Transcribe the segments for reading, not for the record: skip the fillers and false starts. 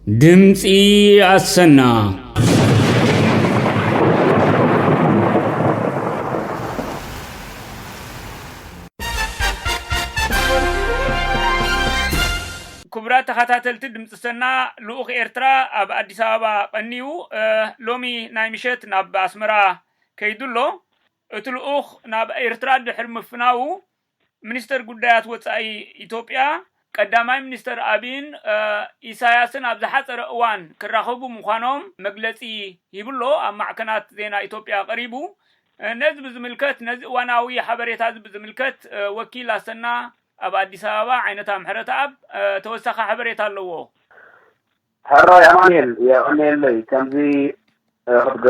ድምፂ አሰና كبرات تخاتلت دمص سنا لوخ إرترا أب أديس أبابا قنيو لومي نايمشت ناب أسمرا كيدلو اتلوخ ناب إرترا دحر مفناو منستر قدايات وصاي إثيوبيا قداماي منستر أبين إساياسن أب زحصر أوان كراخبو مخانوم مغلصي يبلو أب معكنات زينا إثيوبيا قريبو نزب زملكت نز واناوي حبريتا زب زملكت وكيل أسنا أب أديس أبابا عينتا محرت أب توسخ حبريتا لو هرا يا مانيل يا أنيل كان زي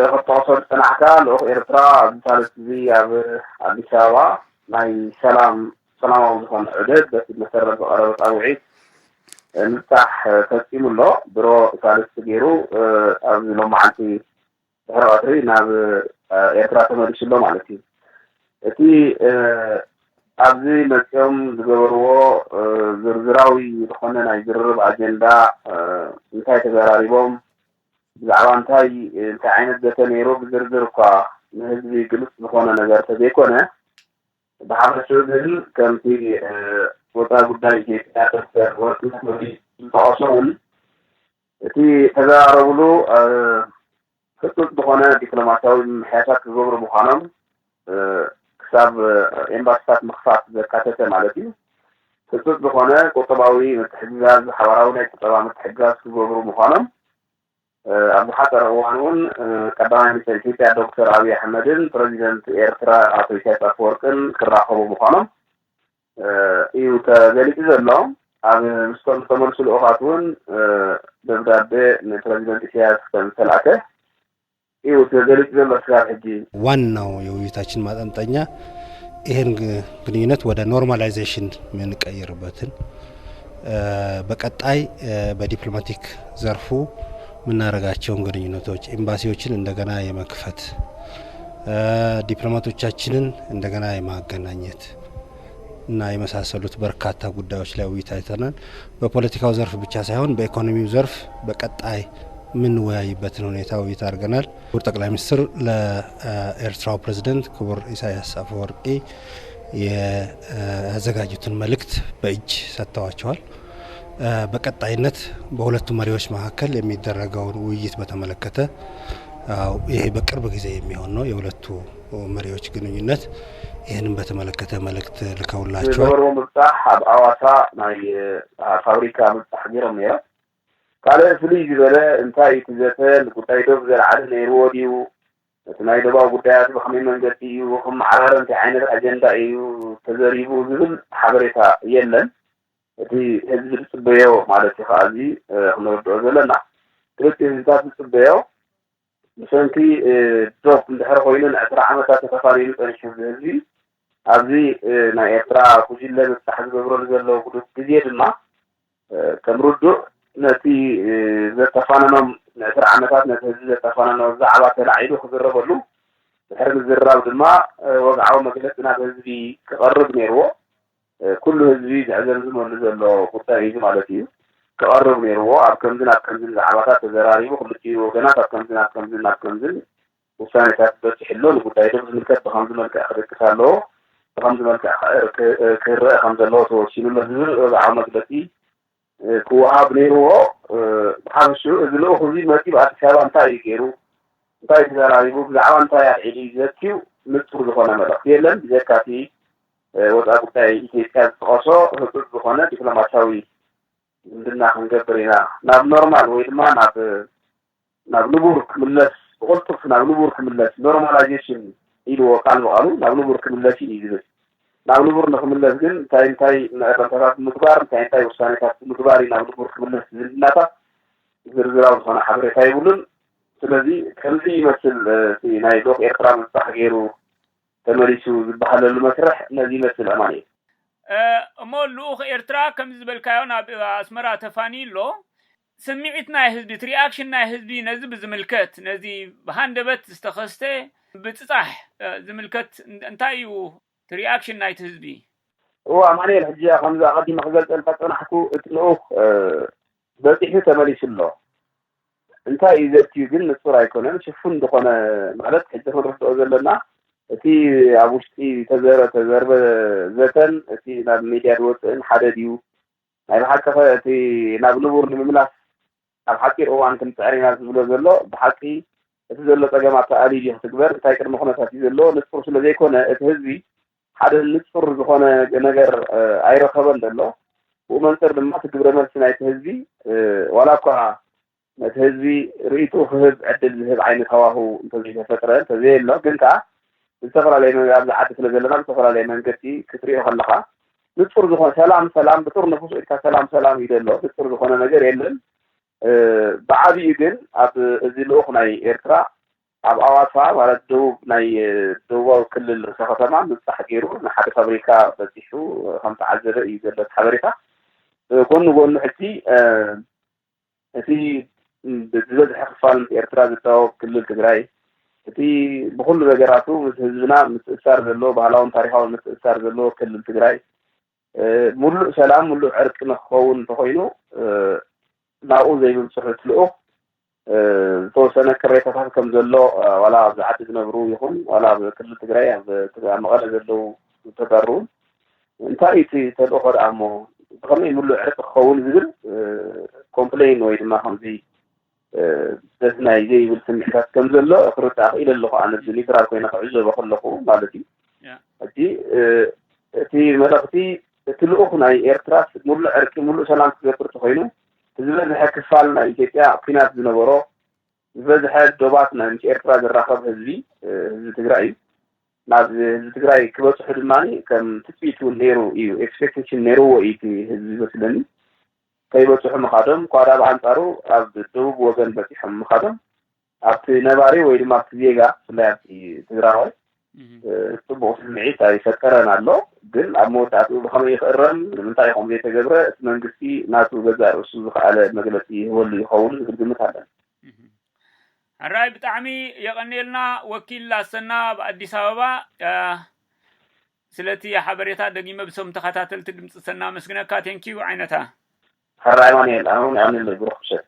خطوصل سنعكا لو إرترا بثالث زي أديس أبابا ماي سلام وزخون عدد بس المسرد وقرارة أوعيد نفتح تسكيم الله برو ثالث سجيرو أبني لهم عنتي هراتري ناب إرترا تمريش الله مالتي اتي أبزي مسيوم زغورو زرزراوي لخونا نايزرب أجندا انتاي تغراريبهم زعوانتاي انتاعينت دتنيرو بزرزرقا نهزبي قلس لخونا نظر تبيكونا بحاجة شغل كان في وطا قدامي كيف تأثر وطا تعصون تي تغارولو خطوط بخونا ديبلوماسياوي محياسات زغور بخانم كتاب إمباسات مخصاص بكاتة مالتي خطوط بخونا قطباوي متحجاز حواراونا قطبا متحجاز زغور بخانم أبو حاتر أوانون قدامي مثل كيفية دكتور أبي أحمدين بريزيدنت إيرترا أعطي شايف أفوركن كراخبو مخانم إيو تذلك زلهم أبي مستمر سلو أخاتون ببدأ من بريزيدنت إسياس كمثلاته إيو تذلك زلهم أسكار حجي ዋናው የውይይታችን ማጠንጠኛ ይሄን ግንኙነት ወደ ኖርማላይዜሽን የምንቀይርበትን በቀጣይ በዲፕሎማቲክ ዘርፉ ምናረጋቸውን ግንኙነቶች ኤምባሲዎችን እንደገና የመክፈት ዲፕሎማቶቻችንን እንደገና የማገናኘት እና የመሳሰሉት በርካታ ጉዳዮች ላይ ውይይት አይተናል። በፖለቲካው ዘርፍ ብቻ ሳይሆን በኢኮኖሚው ዘርፍ በቀጣይ ምን ወያይበትን ሁኔታ ውይይት አድርገናል። ክቡር ጠቅላይ ሚኒስትር ለኤርትራው ፕሬዝዳንት ክቡር ኢሳያስ አፈወርቂ ያዘጋጁትን መልእክት በእጅ ሰጥተዋቸዋል። በቀጣይነት በሁለቱ መሪዎች መካከል የሚደረገውን ውይይት በተመለከተ ይሄ በቅርብ ጊዜ የሚሆን ነው የሁለቱ መሪዎች ግንኙነት ይሄንን በተመለከተ መልእክት ልከውላቸዋል። ዘበሮ ምጣህ አዋሳ ናይ ፋብሪካ ምጣህ ጀረም ነው ካለ ፍልይ ዝበለ እንታይ ትዘተል ጉዳይ ደብ ዘልዓል ነይሩ ወዲው ናይ ደባው ጉዳያት በኸመይ መንገዲ እዩ ከም ዓራረ እንታይ ዓይነት አጀንዳ እዩ ተዘሪቡ ዝብል ሓበሬታ የለን እቲ ህዝቢ ዝፅበዮ ማለት እዩ ኸኣዚ ክንወድኦ ዘለና ክልተ ህዝብታት ዝፅበዮ ብሰንኪ ዶክ እንድሕር ኮይኑ ንዕስራ ዓመታት ተተፋሊሉ ፀኒሑ ህዝቢ ኣብዚ ናይ ኤርትራ ጉጅለ ምፍታሕ ዝገብረሉ ዘሎ ግዜ ድማ ከም ርዱእ ነቲ ዘተፋነኖም ንዕስራ ዓመታት ነቲ ህዝቢ ዘተፋነኖ ዛዕባ ተላዒሉ ክዝረበሉ ድሕሪ ምዝራብ ድማ ወግዓዊ መግለፂ ናብ ህዝቢ ክቐርብ ነይርዎ كل هذي جعلنا زمان نزل قطعي ማለት እዩ كقرب ነይርዎ ኣብ ከምዝን ዓባታት ተዘራሪቡ ክልቲ ወገናት ኣብ ከምዝን ውሳኔታት በትሕሎ ንጉዳይ ደብ ዝምልከት ብከምዚ መልክዕ ክርክስ ኣለዎ ብከምዚ መልክዕ ክርአ ከም ዘለዎ ተወሲኑ ዝብል ወግዓዊ መግለፂ ክወሃብ ነይርዎ ብሓንሹ እዚ ልኡኽ እዚ መፂኡ ኣዲስ ኣበባ እንታይ እዩ ገይሩ እንታይ ተዘራሪቡ ብዛዕባ እንታይ ኣልዒሉ ዘትዩ ንፁር ዝኾነ መልእኽቲ የለን ብዘካቲ ወጣ ጉዳይ ኢትዮጵያ ዝጠቀሶ ህጡት ዝኾነ ዲፕሎማሲያዊ ምንድና ክንገብር ኢና ናብ ኖርማል ወይ ድማ ናብ ንቡር ክምለስ ብቁልጡፍ ናብ ንቡር ክምለስ ኖርማላይዜሽን ኢልዎ ቃል በቃሉ ናብ ንቡር ክምለስ እዩ ዝብል ናብ ንቡር ንክምለስ ግን እንታይ መዕረፈታት ምግባር እንታይ ውሳኔታት ምግባር ናብ ንቡር ክምለስ ዝልናታ ዝርዝራው ዝኾነ ሓበሬታ ይብሉን ስለዚ ከምዚ ይመስል ናይ ዶክ ኤርትራ ምፅባሕ ገይሩ ተመሪሱ ዝበሃለሉ መስርሕ ነዚ መስል ኣማኒ እሞ ልኡኽ ኤርትራ ከም ዝበልካዮ ናብ ኣስመራ ተፋኒሎ ስምዒት ናይ ህዝቢ ሪኣክሽን ናይ ህዝቢ ነዚ ብዝምልከት ነዚ ብሃንደበት ዝተኸስተ ብፅፃሕ ዝምልከት እንታይ እዩ ሪኣክሽን ናይቲ ህዝቢ هو أمانيل حجة خمسة قديم خجلت الفترة نحكو إتلوه بتيجي تماريس الله እንታይ ይዘት ግን ንጹር ኣይኮነን ሽፉን ዝኾነ ማለት ሕጂ ክንርድኦ ዘለና እቲ ኣብ ውሽጢ ተዘርበ ዘተን እቲ ናብ ሚድያ ዝወፅእን ሓደ ድዩ ናይ ብሓቂ እቲ ናብ ንቡር ንምምላስ ኣብ ሓፂር እዋን ክንፅዕሪና ዝብሎ ዘሎ ብሓቂ እቲ ዘሎ ፀገማት ተኣሊሉ ክትግበር እንታይ ቅድሚ ኩነታት እዩ ዘሎ ንጹር ስለ ዘይኮነ እቲ ህዝቢ ሓደ ንጹር ዝኾነ ነገር ኣይረኸበን ዘሎ ብኡ መንፅር ድማ ትግብረ መልሲ ናይቲ ህዝቢ ዋላ እኳ ነቲ ህዝቢ ርእይቱ ክህብ ዕድል ዝህብ ዓይነት ሃዋህው እንተዘይተፈጥረ እንተዘየሎ ግን ከዓ ዝተፈላለዩ ኣብዚ ዓዲ ስለ ዘለና ዝተፈላለዩ መንገዲ ክትሪኦ ከለካ ንጹር ዝኾነ ሰላም ብጡር ነፍሱ ኢልካ ሰላም ይደሎ ንጹር ዝኾነ ነገር የለን ብዓብዩ ግን ኣብ እዚ ልኡኽ ናይ ኤርትራ ኣብ ኣዋሳ ማለት ደቡብ ናይ ደቡባዊ ክልል ርእሰ ከተማ ምብፃሕ ገይሩ ንሓደ ፋብሪካ በፂሑ ከም ተዓዘበ እዩ ዘሎ ሓበሬታ ጎኑ ሕጂ እቲ ዝበዝሐ ክፋል ኤርትራ ዝታወቅ ክልል ትግራይ እቲ ብኩሉ ነገራቱ ምስ ህዝብና ምትእስሳር ዘሎ ባህላውን ታሪኻውን ምትእስሳር ዘሎ ክልል ትግራይ ሙሉእ ሰላም ሙሉእ ዕርቂ ንክኸውን እንተኮይኑ ናብኡ ዘይምብፅሑ ትልኡኽ ዝተወሰነ ቅሬታታት ከም ዘሎ ዋላ ኣብዚ ዓዲ ዝነብሩ ይኹን ዋላ ኣብ ክልል ትግራይ ኣብ መቐለ ዘለው ተጋሩ እንታይ እቲ ተልእኾ ደኣ እሞ ብኸመይ ሙሉእ ዕርቂ ክኸውን ዝብል ኮምፕሌን ወይ ድማ ከምዚ ደስ ናይ ዘይብል ስምዒታት ከም ዘሎ ክርዳእ ክኢለ ኣለኹ ኣነ ሊበራል ኮይነ ክዕዘቦ ከለኹ ማለት እዩ ሕጂ እቲ መልእኽቲ እቲ ልኡኽ ናይ ኤርትራ ሙሉእ ዕርቂ ሙሉእ ሰላም ክገብር ተኮይኑ ዝበዝሐ ክፋል ናይ ኢትዮጵያ ኩናት ዝነበሮ ዝበዝሐ ዶባት ናይ ምስ ኤርትራ ዝራኸብ ህዝቢ ትግራይ እዩ ናብ ህዝቢ ትግራይ ክበፅሑ ድማ ከም ትፅቢቱ ነይሩ እዩ ኤክስፔክቴሽን ነይሩዎ እዩ እቲ ህዝቢ ይመስለኒ ከይበፅሑ ምኻዶም ኳዳ ብኣንጻሩ ኣብ ደቡብ ወገን በፂሖም ምኻዶም ኣብቲ ነባሪ ወይ ድማ ኣብቲ ዜጋ ብፍላይ ኣብቲ ትግራዋይ ፅቡቅ ስምዒት ኣይፈጠረን ኣሎ ግን ኣብ መወዳእትኡ ብኸመይ ይኽእረም ንምንታይ ከም ዘይተገብረ እቲ መንግስቲ ናቱ ገዛእ ርእሱ ዝኸኣለ መግለፂ ይህበሉ ይኸውን ዝብል ግምት ኣለኒ ሕራይ ብጣዕሚ የቐኒልና ወኪል ላሰና ብኣዲስ ኣበባ ስለቲ ሓበሬታ ደጊመ ብሰም ተኸታተልቲ ድምፂ ሰና መስግነካ ቴንኪዩ ዓይነታ ሕራይ ማንኤል ኣሁን ብሩክ ምሸት